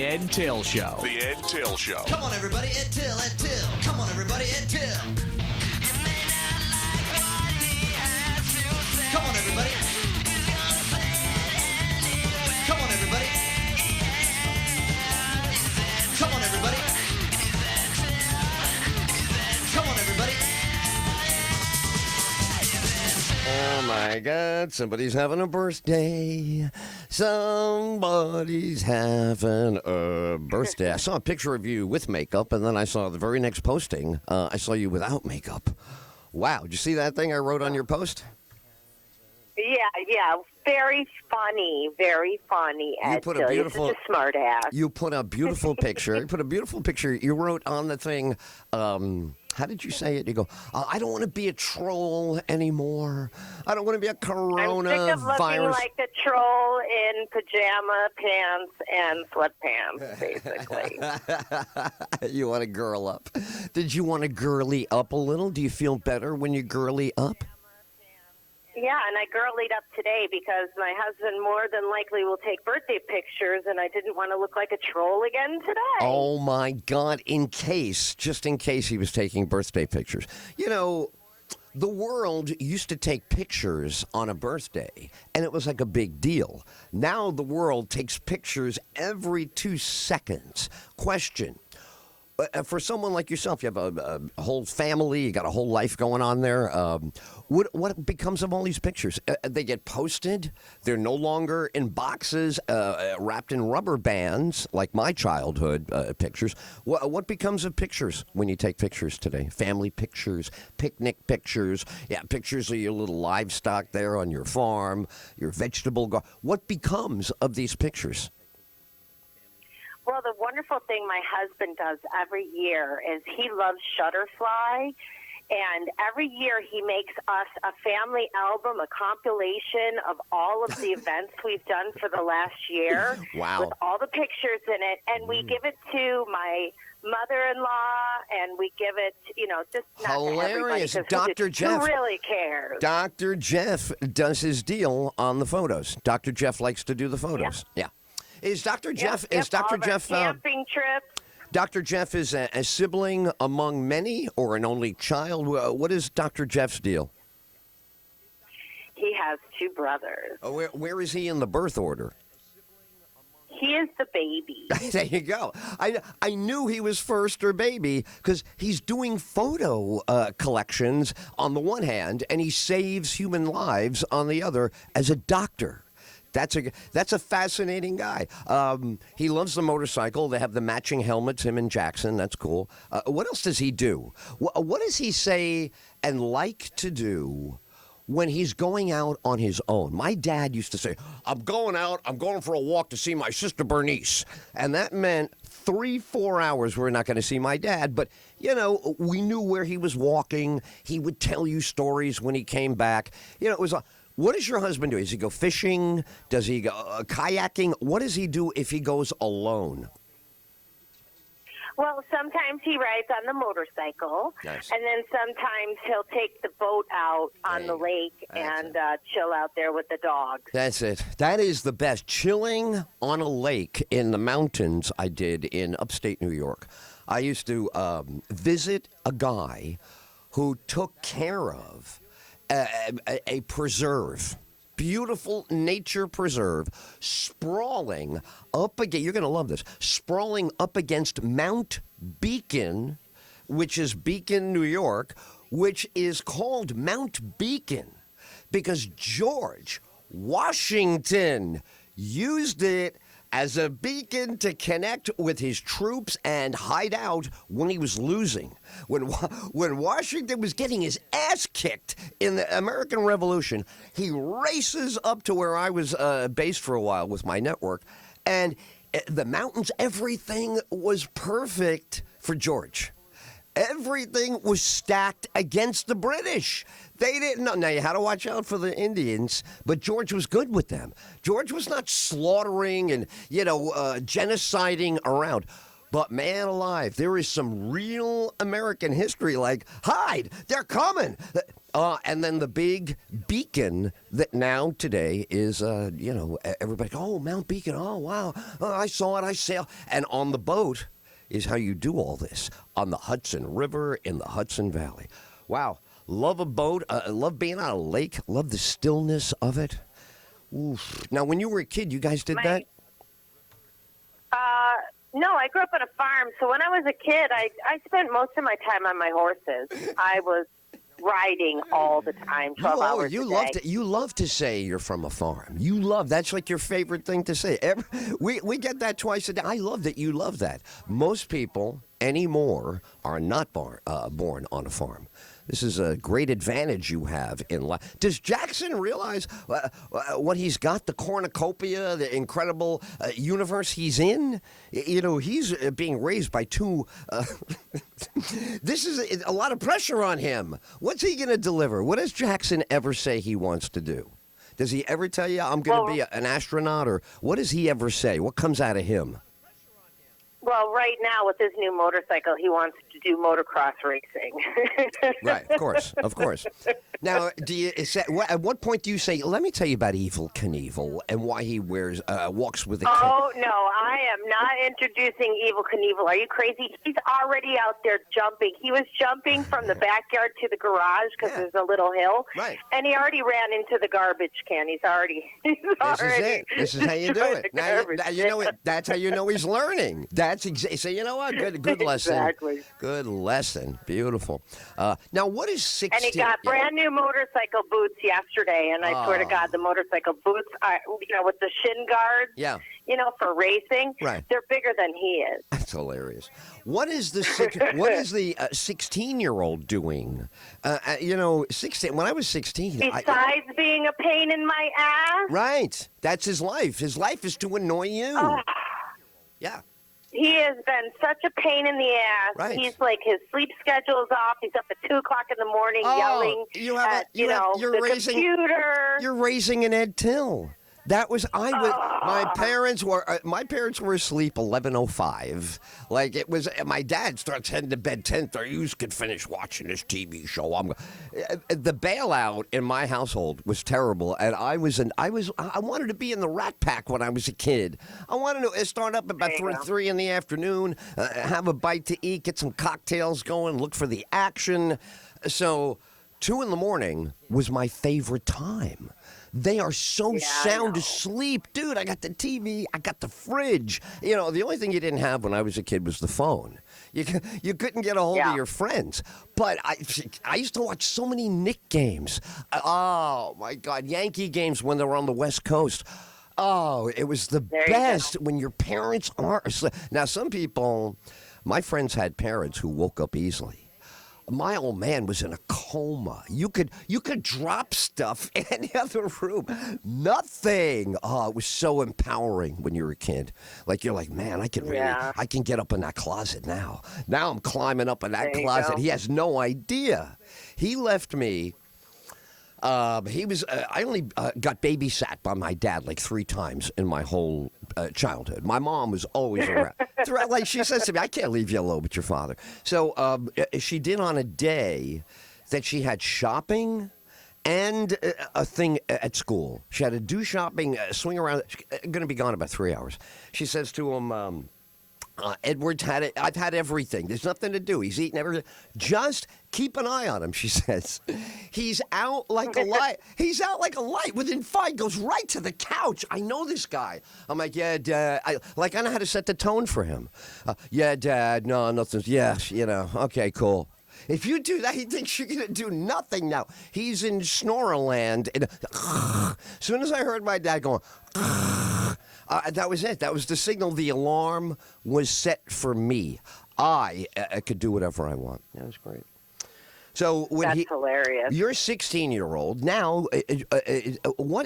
Ed Tyll Show. The Ed Tyll Show. Come on, everybody, Ed Tyll, Ed Tyll. Come on, everybody, Ed Tyll. Come on, everybody. Come on, everybody. Come on, everybody. Come on, everybody. Oh my God, somebody's having a birthday. Somebody's having a birthday. I saw a picture of you with makeup, and then I saw the very next posting, I saw you without makeup. Wow, did you see that thing I wrote on your post? Yeah. Very funny. You put a beautiful, You're such a smart ass. You put a beautiful picture. You wrote on the thing, how did you say it? You go, I don't want to be a troll anymore. I don't want to be a coronavirus. I'm sick of looking like a troll in pajama pants and sweatpants, basically. You want to girl up. Did you want to girly up a little? Do you feel better when you girly up? Yeah, and I girlied up today because my husband more than likely will take birthday pictures, and I didn't want to look like a troll again today. Oh, my God, just in case he was taking birthday pictures. You know, the world used to take pictures on a birthday, and it was like a big deal. Now the world takes pictures every 2 seconds. Question. For someone like yourself, you have a whole family, you got a whole life going on there. What becomes of all these pictures? They get posted. They're no longer in boxes wrapped in rubber bands like my childhood pictures. What becomes of pictures when you take pictures today? Family pictures, picnic pictures, pictures of your little livestock there on your farm, your vegetable garden. What becomes of these pictures? Well, the wonderful thing my husband does every year is he loves Shutterfly, and every year he makes us a family album, a compilation of all of the events we've done for the last year. Wow. With all the pictures in it, and we give it to my mother-in-law, and we give it, just not hilarious. to everybody. Dr. Jeff Who really cares? Dr. Jeff does his deal on the photos. Dr. Jeff likes to do the photos. Yeah. Is Dr. Jeff? Is Dr. Jeff camping trips? Dr. Jeff is a sibling among many, or an only child? What is Dr. Jeff's deal? He has 2 brothers. Oh, where is he in the birth order? He is the baby. There you go. I knew he was first or baby because he's doing photo collections on the one hand, and he saves human lives on the other as a doctor. That's a fascinating guy. He loves the motorcycle. They have the matching helmets, him and Jackson. That's cool. What else does he do? What does he say and like to do when he's going out on his own? My dad used to say, I'm going for a walk to see my sister Bernice. And that meant 3-4 hours we're not going to see my dad. But, we knew where he was walking. He would tell you stories when he came back. It was what does your husband do? Does he go fishing? Does he go kayaking? What does he do if he goes alone? Well, sometimes he rides on the motorcycle, nice. And then sometimes he'll take the boat out on the lake and chill out there with the dogs. That's it. That is the best. Chilling on a lake in the mountains I did in upstate New York. I used to visit a guy who took care of a preserve, beautiful nature preserve, sprawling up against, you're going to love this, sprawling up against Mount Beacon, which is Beacon, New York, which is called Mount Beacon because George Washington used it as a beacon to connect with his troops and hide out when he was losing. When Washington was getting his ass kicked in the American Revolution, he races up to where I was based for a while with my network, and the mountains, everything was perfect for George. Everything was stacked against the British. They didn't know. Now, you had to watch out for the Indians, but George was good with them. George was not slaughtering and, genociding around. But man alive, there is some real American history. Like, hide, they're coming. And then the big beacon that now today is, everybody, oh, Mount Beacon, oh, wow, oh, I saw it, I sailed. And on the boat is how you do all this, on the Hudson River in the Hudson Valley. Wow, love a boat, love being on a lake, love the stillness of it. Oof. Now, when you were a kid, you guys did that? No, I grew up on a farm, so when I was a kid, I spent most of my time on my horses. I was riding all the time, 12 hours a day. You love to say you're from a farm. That's like your favorite thing to say. We get that twice a day. I love that you love that. Most people anymore are not born on a farm. This is a great advantage you have in life. Does Jackson realize what he's got, the cornucopia, the incredible universe he's in? He's being raised by two. This is a lot of pressure on him. What's he going to deliver? What does Jackson ever say he wants to do? Does he ever tell you, I'm going to be an astronaut? Or what does he ever say? What comes out of him? Well, right now with his new motorcycle, he wants to do motocross racing. Right, of course. Now, at what point do you say, let me tell you about Evel Knievel and why he walks with a cane? Oh, no, I am not introducing Evel Knievel. Are you crazy? He's already out there jumping. He was jumping from the backyard to the garage because there's a little hill. Right. And he already ran into the garbage can. This is it. This is how you do it. Now you know it. That's how you know he's learning. So you know what? Good lesson. Exactly. Good lesson. Beautiful. Now, what is 16? And he got brand new motorcycle boots yesterday, and I swear to God, the motorcycle boots are, with the shin guards. Yeah. For racing. Right. They're bigger than he is. That's hilarious. What is the 16-year-old doing? 16. When I was 16, besides being a pain in my ass. Right. That's his life. His life is to annoy you. Yeah. He has been such a pain in the ass. Right. He's like, his sleep schedule's off. He's up at 2 o'clock in the morning yelling at the computer. You're raising an Ed Tyll. That was my parents were asleep 11:05. Like it was. My dad starts heading to bed 10:30. You could finish watching this TV show. The bailout in my household was terrible, and I wanted to be in the Rat Pack when I was a kid. I wanted to start up about 3 in the afternoon, have a bite to eat, get some cocktails going, look for the action. So 2 in the morning was my favorite time. They are so sound asleep. Dude, I got the TV, I got the fridge. The only thing you didn't have when I was a kid was the phone. You couldn't get a hold of your friends. But I used to watch so many Knick games. Oh, my God. Yankee games when they were on the West Coast. Oh, it was the best when your parents are asleep. Now, some people, my friends had parents who woke up easily. My old man was in a coma. You could drop stuff in the other room. Nothing. Oh, it was so empowering when you were a kid. Like you're like, man, I can get up in that closet now. Now I'm climbing up in that closet. He has no idea. He left me. I only got babysat by my dad like 3 times in my whole childhood. My mom was always around. Like she says to me, I can't leave you alone with your father. So she did on a day that she had shopping and a thing at school. She had to do shopping, swing around, going to be gone about 3 hours. She says to him, Edward's had it. I've had everything. There's nothing to do. He's eating everything. Just keep an eye on him, she says. He's out like a light. He's out like a light. Within 5, goes right to the couch. I know this guy. I'm like, yeah, Dad. I know how to set the tone for him. Yeah, Dad. No, nothing. Yes, okay, cool. If you do that, he thinks you're going to do nothing now. He's in Snorerland. And as soon as I heard my dad going, that was it. That was the signal. The alarm was set for me. I could do whatever I want. That was great. So that's hilarious. You're a 16-year-old now.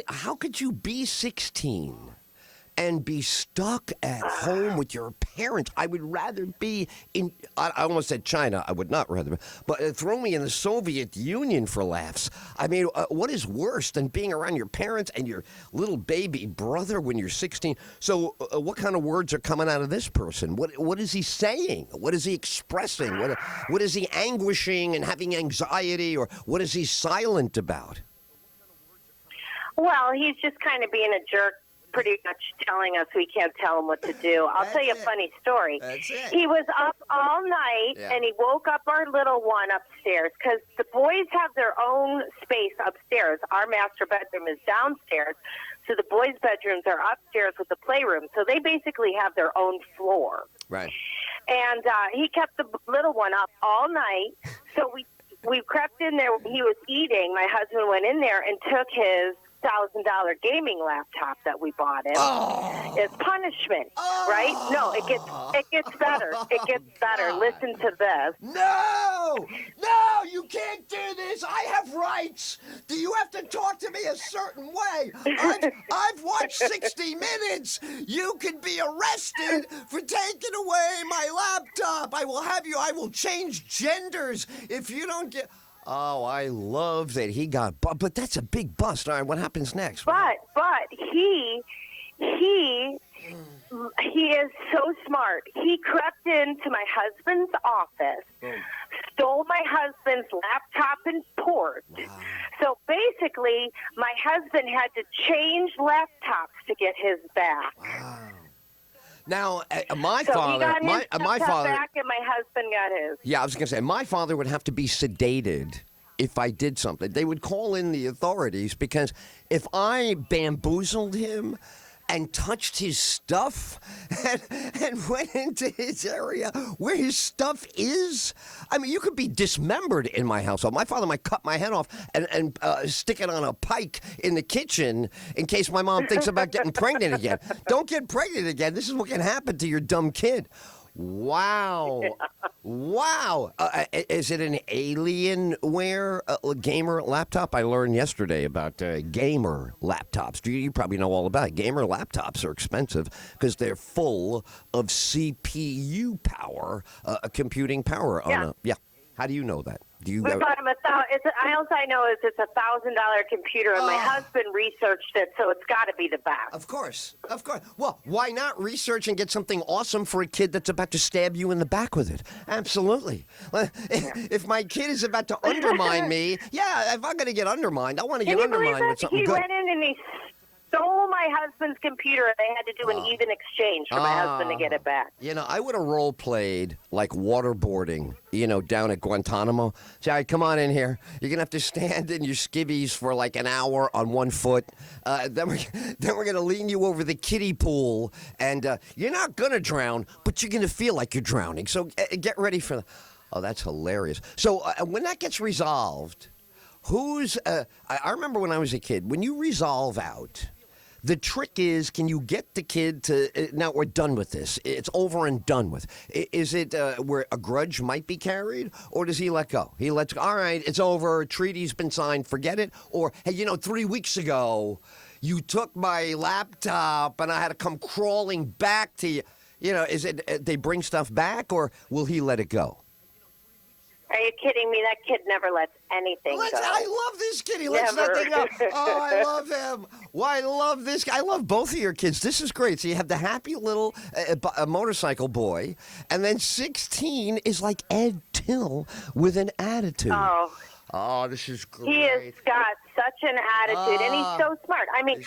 How could you be 16 and be stuck at home with your parents. I would rather be I almost said China. I would not rather be. But throw me in the Soviet Union for laughs. I mean, what is worse than being around your parents and your little baby brother when you're 16? So what kind of words are coming out of this person? What is he saying? What is he expressing? What is he anguishing and having anxiety, or what is he silent about? Well, he's just kind of being a jerk, pretty much telling us we can't tell him what to do. I'll tell you a funny story. That's it. He was up all night, and he woke up our little one upstairs because the boys have their own space upstairs. Our master bedroom is downstairs, so the boys' bedrooms are upstairs with the playroom. So they basically have their own floor. Right. And he kept the little one up all night, so we crept in there. He was eating. My husband went in there and took his $1,000 gaming laptop that we bought him as punishment, right? No, it gets better. It gets better. Listen to this. No, you can't do this. I have rights. Do you have to talk to me a certain way? I've watched 60 Minutes. You could be arrested for taking away my laptop. I will change genders if you don't get. Oh, I love that he got, but that's a big bust. All right, what happens next? But he is so smart. He crept into my husband's office, stole my husband's laptop and port. Wow. So basically, my husband had to change laptops to get his back. Wow. Now, my so father, he got my his father, back, and my husband got his. Yeah, I was going to say, my father would have to be sedated if I did something. They would call in the authorities because if I bamboozled him and touched his stuff and went into his area where his stuff is. I mean, you could be dismembered in my household. My father might cut my head off and stick it on a pike in the kitchen in case my mom thinks about getting pregnant again. Don't get pregnant again. This is what can happen to your dumb kid. Wow. Wow. Is it an Alienware gamer laptop? I learned yesterday about gamer laptops. You probably know all about it. Gamer laptops are expensive because they're full of CPU power, computing power. Yeah. How do you know that? We bought him all I know is it's $1,000 computer, and my husband researched it, so it's got to be the best. Of course. Well, why not research and get something awesome for a kid that's about to stab you in the back with it? Absolutely. If my kid is about to undermine me, if I'm going to get undermined, I want to get undermined with something good. He good. went in and he stole my husband's computer, and they had to do an even exchange for my husband to get it back. You know, I would have role played like waterboarding, down at Guantanamo. Say, come on in here. You're going to have to stand in your skivvies for like an hour on one foot. Then we're going to lean you over the kiddie pool, and you're not going to drown, but you're going to feel like you're drowning. So get ready for that. Oh, that's hilarious. So when that gets resolved, I remember when I was a kid, when you resolve out, the trick is, can you get the kid to, now we're done with this. It's over and done with. Is it where a grudge might be carried, or does he let go? He lets go, all right, it's over, treaty's been signed, forget it? Or, hey, 3 weeks ago, you took my laptop and I had to come crawling back to you. Is it they bring stuff back, or will he let it go? Are you kidding me? That kid never lets anything go. I love this kid. He lets nothing go. Oh, I love him. Well, I love this guy. I love both of your kids. This is great. So you have the happy little motorcycle boy, and then 16 is like Ed Tyll with an attitude. Oh, this is great. He has got such an attitude, and he's so smart. I mean,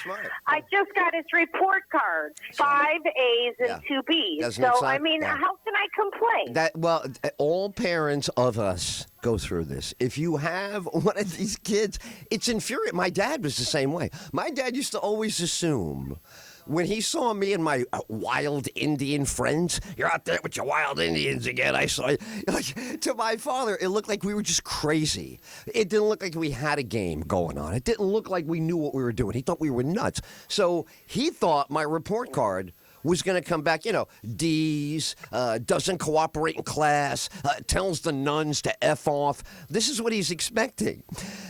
I just got his report card, 5 A's and 2 B's. How can I complain? All parents of us go through this. If you have one of these kids, it's infuriating. My dad was the same way. My dad used to always assume, when he saw me and my wild Indian friends, you're out there with your wild Indians again, I saw you. Like, to my father, it looked like we were just crazy. It didn't look like we had a game going on. It didn't look like we knew what we were doing. He thought we were nuts. So he thought my report card was going to come back, D's, doesn't cooperate in class, tells the nuns to F off. This is what he's expecting.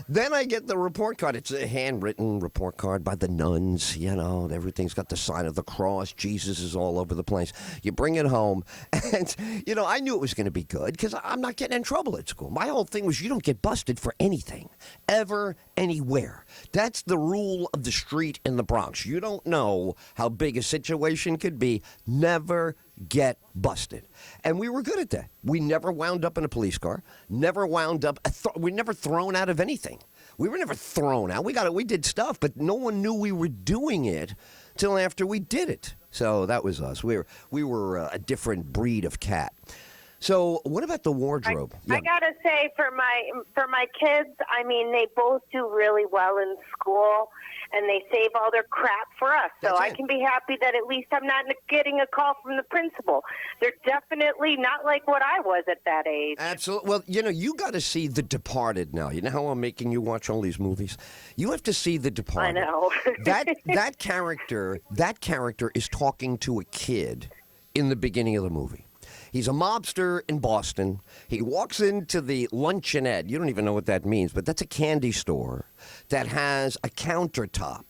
Then I get the report card. It's a handwritten report card by the nuns. Everything's got the sign of the cross. Jesus is all over the place. You bring it home, and I knew it was going to be good because I'm not getting in trouble at school. My whole thing was you don't get busted for anything, ever, anywhere. That's the rule of the street in the Bronx. You don't know how big a situation could be. Never get busted. And we were good at that. We never wound up in a police car, never wound up, we never thrown out of anything. We were never thrown out. We did stuff, but no one knew we were doing it till after we did it. So that was us. We were a different breed of cat. So what about the wardrobe? I gotta say, for my kids, I mean, they both do really well in school, and they save all their crap for us. So I can be happy that at least I'm not getting a call from the principal. They're definitely not like what I was at that age. Absolutely. Well, you got to see The Departed now. You know how I'm making you watch all these movies? You have to see The Departed. I know. that character is talking to a kid in the beginning of the movie. He's a mobster in Boston. He walks into the luncheonette. You don't even know what that means, but that's a candy store that has a countertop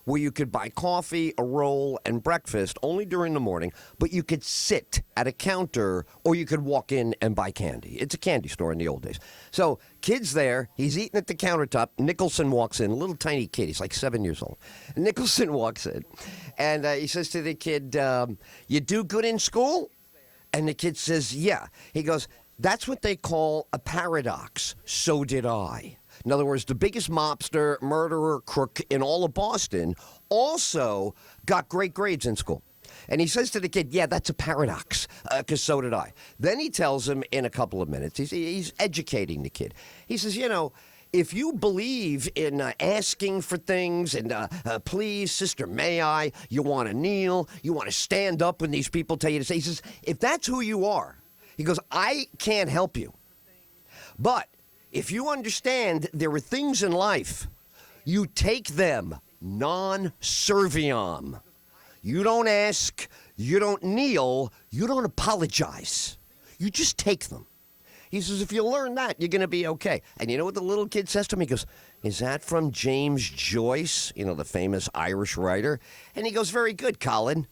where you could buy coffee, a roll, and breakfast only during the morning, but you could sit at a counter or you could walk in and buy candy. It's a candy store in the old days. So kid's there. He's eating at the countertop. Nicholson walks in, a little tiny kid. He's like 7 years old. Nicholson walks in, and he says to the kid, you do good in school? And the kid says, yeah. He goes, that's what they call a paradox. So did I. In other words, the biggest mobster, murderer, crook in all of Boston also got great grades in school. And he says to the kid, yeah, that's a paradox, because so did I. Then he tells him in a couple of minutes, he's educating the kid. He says, if you believe in asking for things and please, sister, may I, you want to kneel, you want to stand up when these people tell you to say, he says, if that's who you are, he goes, I can't help you. But if you understand there are things in life, you take them non serviam. You don't ask, you don't kneel, you don't apologize. You just take them. He says, if you learn that, you're going to be okay. And you know what the little kid says to him? He goes, is that from James Joyce, the famous Irish writer? And he goes, very good, Colin.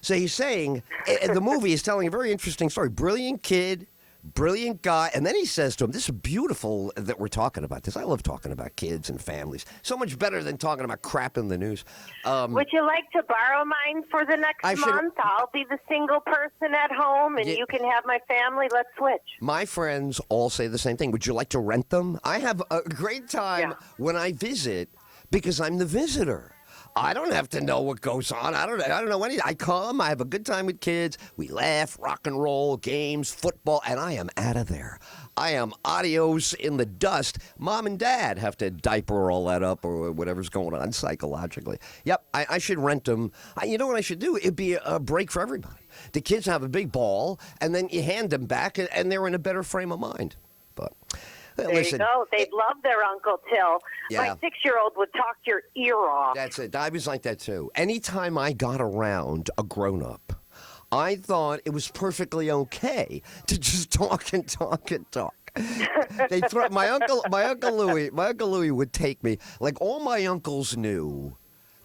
So he's saying, the movie is telling a very interesting story. Brilliant kid, brilliant guy. And then he says to him, this is beautiful that we're talking about this. I love talking about kids and families. So much better than talking about crap in the news. Would you like to borrow mine for the next month? I'll be the single person at home, and you can have my family. Let's switch. My friends all say the same thing. Would you like to rent them? I have a great time when I visit because I'm the visitor. I don't have to know what goes on. I don't know anything. I come, I have a good time with kids. We laugh, rock and roll, games, football, and I am out of there. I am adios in the dust. Mom and Dad have to diaper all that up or whatever's going on psychologically. Yep, I should rent them. You know what I should do? It'd be a break for everybody. The kids have a big ball, and then you hand them back, and they're in a better frame of mind. But there you go. They'd love their Uncle Tyll. Yeah. My 6-year-old would talk your ear off. That's it. I was like that, too. Anytime I got around a grown-up, I thought it was perfectly okay to just talk and talk and talk. My uncle Louis would take me. Like, all my uncles knew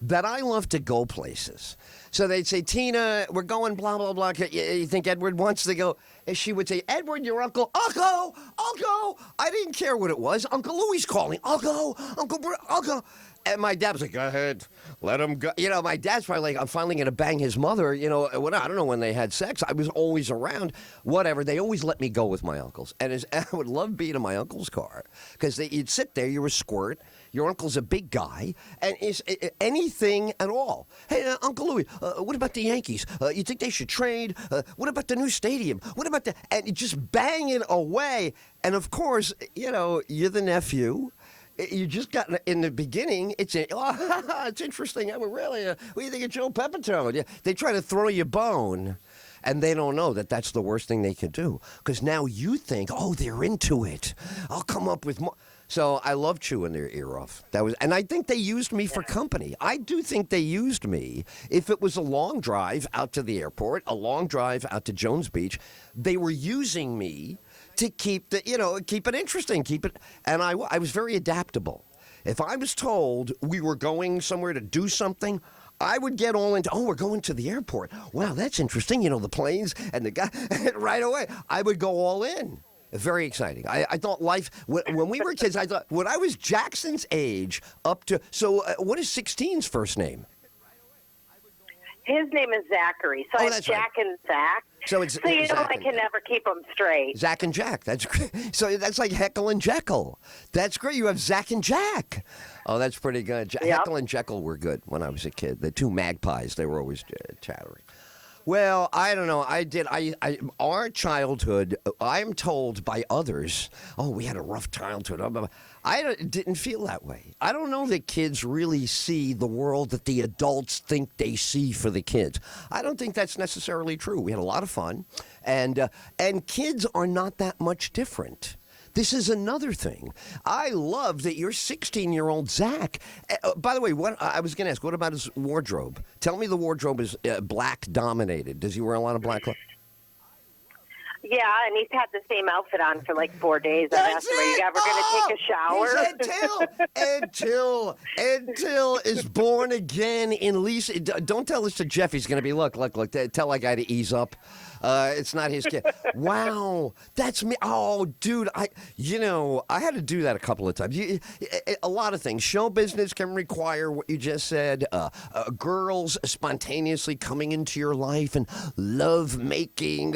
that I love to go places. So they'd say, Tina, we're going blah, blah, blah. You think Edward wants to go? And she would say, Edward, your uncle, I'll go. I didn't care what it was. Uncle Louie's calling. I'll go. I'll go. And my dad was like, go ahead, let him go. My dad's probably like, I'm finally going to bang his mother. I don't know when they had sex. I was always around. Whatever. They always let me go with my uncles. And I would love being in my uncle's car because you'd sit there, you're a squirt. Your uncle's a big guy, and it's anything at all. Hey, Uncle Louie, what about the Yankees? You think they should trade? What about the new stadium? What about and you just bang it away. And of course, you're the nephew. You just got in the beginning. It's interesting. Really, what do you think of Joe Pepitone? Yeah, they try to throw you a bone. And they don't know that that's the worst thing they could do. Because now you think, they're into it. I'll come up with more. So I love chewing their ear off. And I think they used me for company. I do think they used me. If it was a long drive out to the airport, a long drive out to Jones Beach, they were using me to keep keep it interesting, and I was very adaptable. If I was told we were going somewhere to do something, I would get all into, we're going to the airport. Wow, that's interesting. The planes and the guy. Right away, I would go all in. Very exciting. I thought life, when we were kids, I thought, when I was Jackson's age up to, so what is 16's first name? His name is Zachary. So it's Jack and Zach. So it's I Zach can never keep them straight. Zach and Jack. That's great. So that's like Heckle and Jekyll. That's great. You have Zach and Jack. Oh, that's pretty good. Yep. Heckle and Jekyll were good when I was a kid. The two magpies. They were always chattering. Well, I don't know. Our childhood, I'm told by others, we had a rough childhood. I didn't feel that way. I don't know that kids really see the world that the adults think they see for the kids. I don't think that's necessarily true. We had a lot of fun, and kids are not that much different. This is another thing. I love that your 16-year-old Zach. By the way, what I was going to ask, what about his wardrobe? Tell me the wardrobe is black dominated. Does he wear a lot of black clothes? Yeah, and he's had the same outfit on for like 4 days. I asked him, are you ever going to take a shower? Ed Tyll is born again in Lisa. Don't tell this to Jeff. He's going to be, look. Tell that guy to ease up. It's not his kid. Wow, that's me. Oh, dude, I had to do that a couple of times. A lot of things. Show business can require what you just said. Girls spontaneously coming into your life and love making.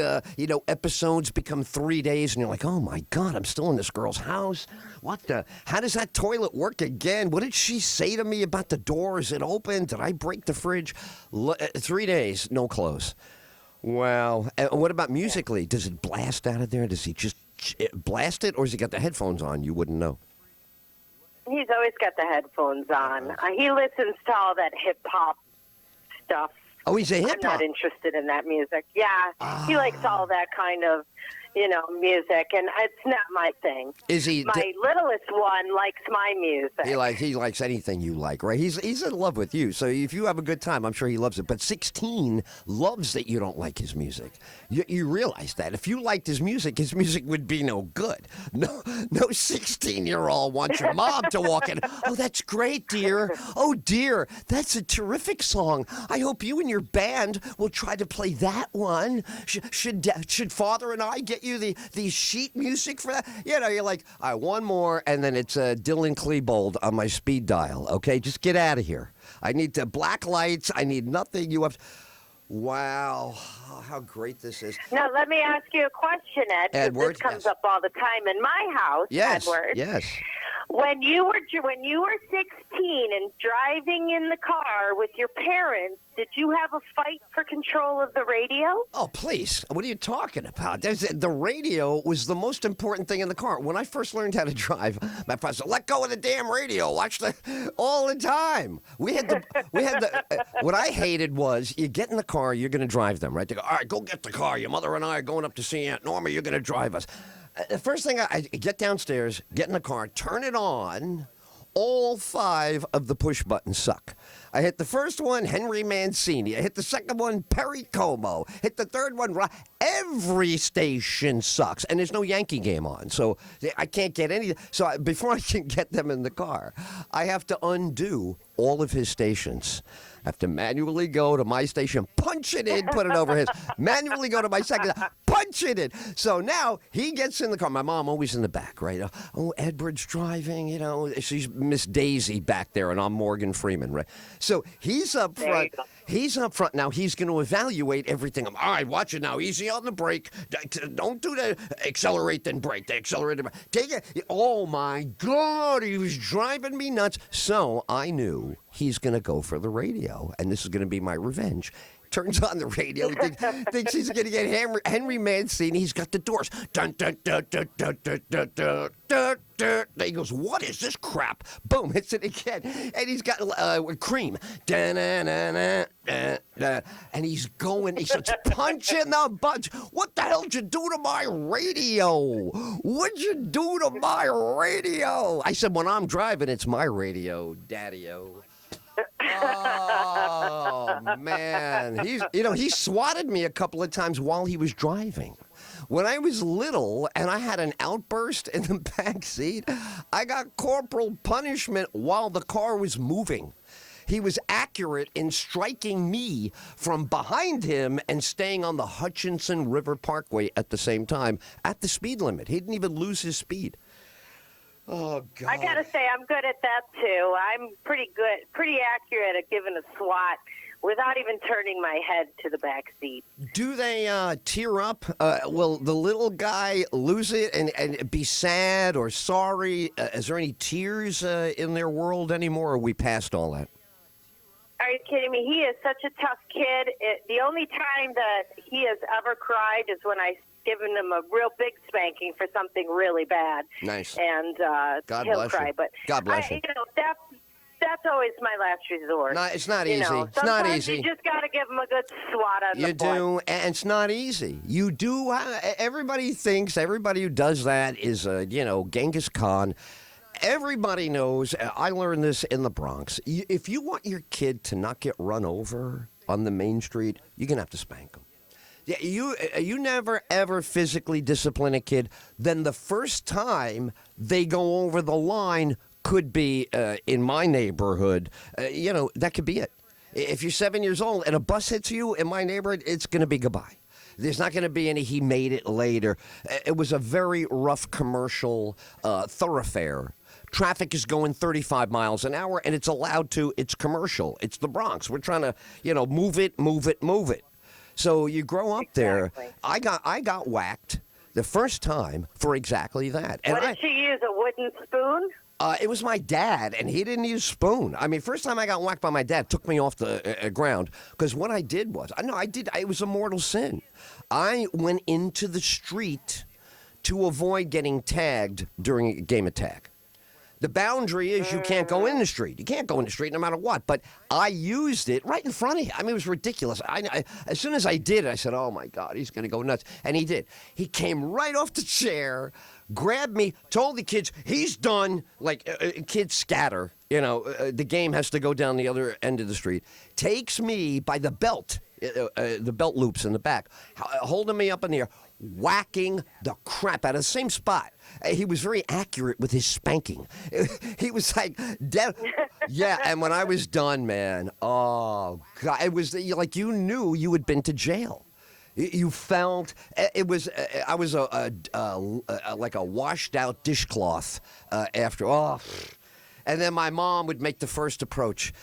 Episodes become 3 days, and you're like, oh my God, I'm still in this girl's house. How does that toilet work again? What did she say to me about the door? Is it open? Did I break the fridge? 3 days, no clothes. Wow. And what about musically? Does it blast out of there? Does he just blast it, or has he got the headphones on? You wouldn't know. He's always got the headphones on. He listens to all that hip-hop stuff. Oh, he's a hip-hop. I'm not interested in that music. Yeah, He likes all that kind of, music, and it's not my thing. Is he? My littlest one likes my music. He likes anything you like, right? He's in love with you. So if you have a good time, I'm sure he loves it. But 16 loves that you don't like his music. You realize that if you liked his music would be no good. No 16-year-old wants your mom to walk in. Oh, that's great, dear. Oh, dear, that's a terrific song. I hope you and your band will try to play that one. Should Father and I get you the sheet music for that? You're like, all right, one more, and then it's Dylan Klebold on my speed dial. Okay, just get out of here. I need black lights. I need nothing. You have. Wow, how great this is. Now, let me ask you a question, Ed. Edward, this comes up all the time in my house, yes, Edward. Yes. When you were 16 and driving in the car with your parents, did you have a fight for control of the radio? Oh, please. What are you talking about? The radio was the most important thing in the car. When I first learned how to drive, my father said, let go of the damn radio. Watch all the time. What I hated was you get in the car, you're going to drive them, right? They go, all right, go get the car. Your mother and I are going up to see Aunt Norma. You're going to drive us. The first thing, I get downstairs, get in the car, turn it on. All 5 of the push buttons suck. I hit the first one, Henry Mancini. I hit the second one, Perry Como. Hit the third one, every station sucks. And there's no Yankee game on, so I can't get any. So before I can get them in the car, I have to undo all of his stations. I have to manually go to my station, punch it in, put it over his. Manually go to my second, punch it in. So now he gets in the car. My mom always in the back, right? Oh, Edward's driving, She's Miss Daisy back there, and I'm Morgan Freeman, right? So he's up front. He's up front. Now he's going to evaluate everything. All right, watch it now. Easy on the brake. Don't do the accelerate, then brake. The accelerate, then brake. Take it. Oh, my God. He was driving me nuts. So I knew he's going to go for the radio, and this is going to be my revenge. Turns on the radio, thinks he's going to get Henry Mancini. He's got the doors. Dun, dun, dun, dun, dun, dun, dun, dun, dun, dun. He goes, what is this crap? Boom, hits it again. And he's got Cream. Dun, dun, dun, dun, dun, dun. And he starts punching the buttons. What the hell did you do to my radio? What'd you do to my radio? I said, when I'm driving, it's my radio, Daddy-o. Oh man, he swatted me a couple of times while he was driving. When I was little and I had an outburst in the back seat, I got corporal punishment while the car was moving. He was accurate in striking me from behind him and staying on the Hutchinson River Parkway at the same time at the speed limit. He didn't even lose his speed. Oh, God. I got to say, I'm good at that, too. I'm pretty good, pretty accurate at giving a swat without even turning my head to the back seat. Do they tear up? Will the little guy lose it and be sad or sorry? Is there any tears in their world anymore, or are we past all that? Are you kidding me? He is such a tough kid. The only time that he has ever cried is when I given him a real big spanking for something really bad. Nice. And God he'll bless cry. you. But God bless you. That's always my last resort. No, it's not easy. It's not sometimes easy. You just got to give him a good swat on the butt. You do, and it's not easy. You do. Everybody thinks everybody who does that is, Genghis Khan. Everybody knows. I learned this in the Bronx. If you want your kid to not get run over on the main street, you're gonna have to spank him. Yeah, you never ever physically discipline a kid. Then the first time they go over the line could be in my neighborhood. That could be it. If you're 7 years old and a bus hits you in my neighborhood, it's going to be goodbye. There's not going to be any he made it later. It was a very rough commercial thoroughfare. Traffic is going 35 miles an hour, and it's allowed to. It's commercial. It's the Bronx. We're trying to, move it. So you grow up there. I got whacked the first time for exactly that. And what did she use, a wooden spoon? It was my dad, and he didn't use spoon. I mean, first time I got whacked by my dad, took me off the ground, because what I did was, it was a mortal sin. I went into the street to avoid getting tagged during a game of tag. The boundary is you can't go in the street. You can't go in the street no matter what. But I used it right in front of him. I mean, it was ridiculous. As soon as I did it, I said, oh, my God, he's going to go nuts. And he did. He came right off the chair, grabbed me, told the kids, he's done. Like, kids scatter. The game has to go down the other end of the street. Takes me by the belt loops in the back, holding me up in the air, whacking the crap out of the same spot. He was very accurate with his spanking. He was like, yeah, and when I was done, man, oh, God, it was like you knew you had been to jail. You felt it was. I was like a washed out dishcloth after. Oh, and then my mom would make the first approach.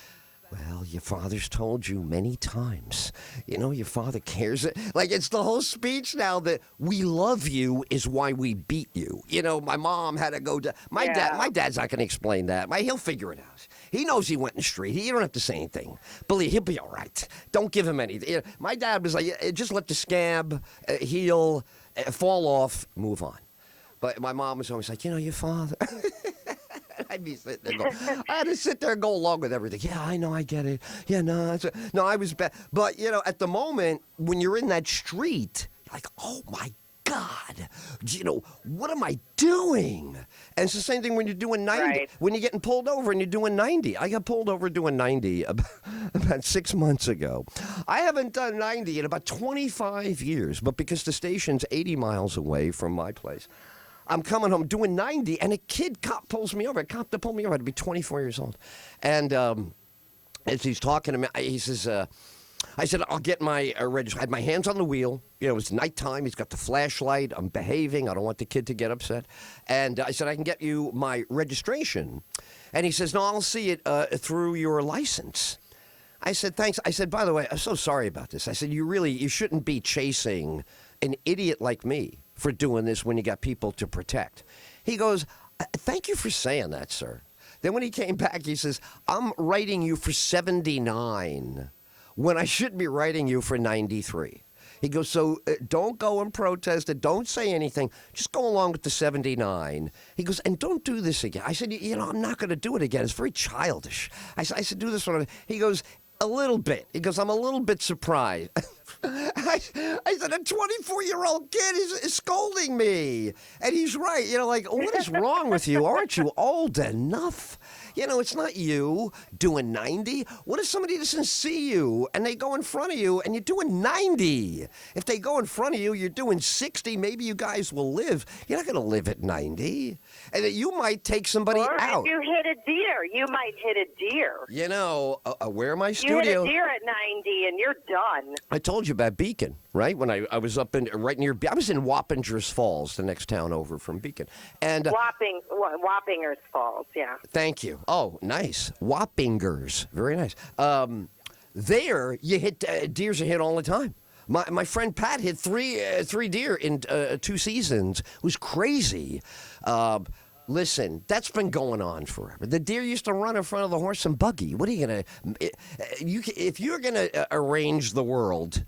Well, your father's told you many times. Your father cares. Like, it's the whole speech now that we love you is why we beat you. My mom had to go to my dad. My dad's not going to explain that. He'll figure it out. He knows he went in the street. You don't have to say anything. Believe he'll be all right. Don't give him anything. My dad was like, just let the scab heal, fall off, move on. But my mom was always like, your father. I'd be sitting there I had to sit there and go along with everything. Yeah, I know, I get it. Yeah, no, I was bad. But, at the moment, when you're in that street, you're like, oh, my God, what am I doing? And it's the same thing when you're doing 90, right. When you're getting pulled over and you're doing 90. I got pulled over doing 90 about 6 months ago. I haven't done 90 in about 25 years, but because the station's 80 miles away from my place, I'm coming home doing 90, and a cop pulls me over. A cop that pulled me over, I'd be 24 years old. And as he's talking to me, he says, I said, I'll get my register. I had my hands on the wheel. It was nighttime. He's got the flashlight. I'm behaving. I don't want the kid to get upset. And I said, I can get you my registration. And he says, no, I'll see it through your license. I said, thanks. I said, by the way, I'm so sorry about this. I said, you shouldn't be chasing an idiot like me for doing this when you got people to protect. He goes, thank you for saying that, sir. Then when he came back, he says, I'm writing you for 79 when I should be writing you for 93. He goes, so don't go and protest it. Don't say anything. Just go along with the 79. He goes, and don't do this again. I said, I'm not going to do it again. It's very childish. I said, do this one. He goes, a little bit. He goes, I'm a little bit surprised. I said, a 24-year-old kid is scolding me. And he's right. What is wrong with you? Aren't you old enough? It's not you doing 90. What if somebody doesn't see you and they go in front of you and you're doing 90? If they go in front of you, you're doing 60. Maybe you guys will live. You're not going to live at 90. And that you might take somebody Or out. if you hit a deer, you might hit a deer. Where my You studio? hit a deer at 90 and you're done. I told you about Beacon, right? When I was up right near, I was in Wappingers Falls, the next town over from Beacon. And Wappingers Falls, yeah. thank you. Oh, nice. Wappingers. Very nice. There, you hit deers are hit all the time. My friend Pat hit three deer in 2 seasons. It was crazy. Listen, that's been going on forever. The deer used to run in front of the horse and buggy. What are you going to... If you're going to arrange the world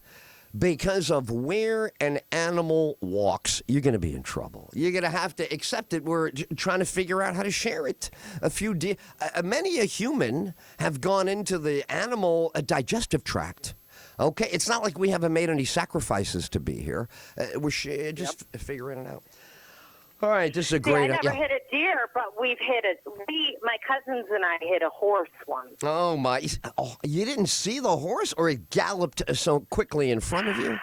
because of where an animal walks, you're going to be in trouble. You're going to have to accept it. We're trying to figure out how to share it. Many a human have gone into the animal digestive tract. Okay, it's not like we haven't made any sacrifices to be here. We're just figuring it out. All right, this is a great... I never hit a deer, but we've hit my cousins and I hit a horse once. Oh, my... Oh, you didn't see the horse, or it galloped so quickly in front of you?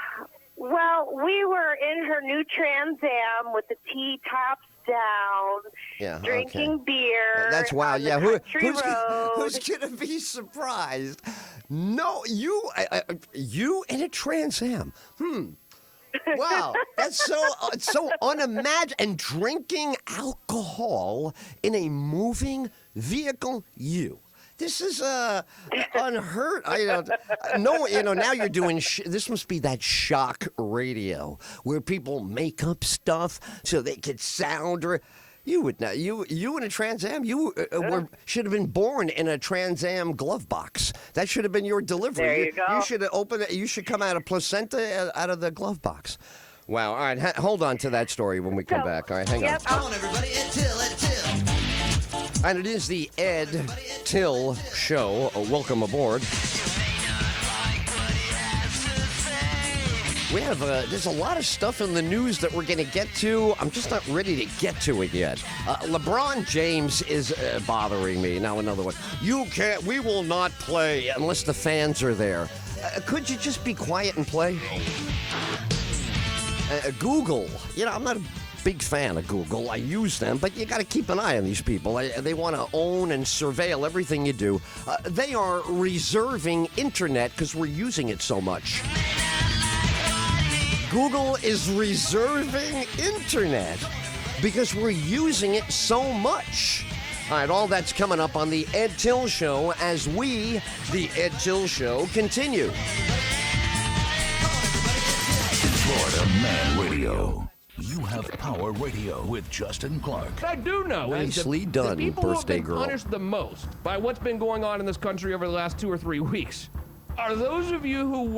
Well, we were in her new Trans Am with the T-tops down, drinking beer. That's wild. On the country Who's road. going to be surprised? No, you in a Trans Am. Wow, that's so unimaginable. And drinking alcohol in a moving vehicle, This is unheard. Now you're doing. This must be that shock radio where people make up stuff so they could sound. Or you would not. You in a Trans Am. You should have been born in a Trans Am glove box. That should have been your delivery. There you go. You should have opened it. You should come out of placenta out of the glove box. Wow. All right. Hold on to that story when we come back. All right. Hang on. Come on, everybody, at Tyll. And it is the Ed Tyll Show. Welcome aboard. We have there's a lot of stuff in the news that we're going to get to. I'm just not ready to get to it yet. LeBron James is bothering me. Now another one. You can't. We will not play unless the fans are there. Could you just be quiet and play? Google. I'm not a big fan of Google. I use them, but you got to keep an eye on these people. They want to own and surveil everything you do. They are reserving internet because we're using it so much. Google is reserving internet because we're using it so much. All right, all that's coming up on the Ed Tyll Show as we, the Ed Tyll Show, continue. Florida Man Radio. You have Power Radio with Justin Clark. What I do know Nicely is done, the people who have birthday been girl. punished the most by what's been going on in this country over the last 2 or 3 weeks are those of you who work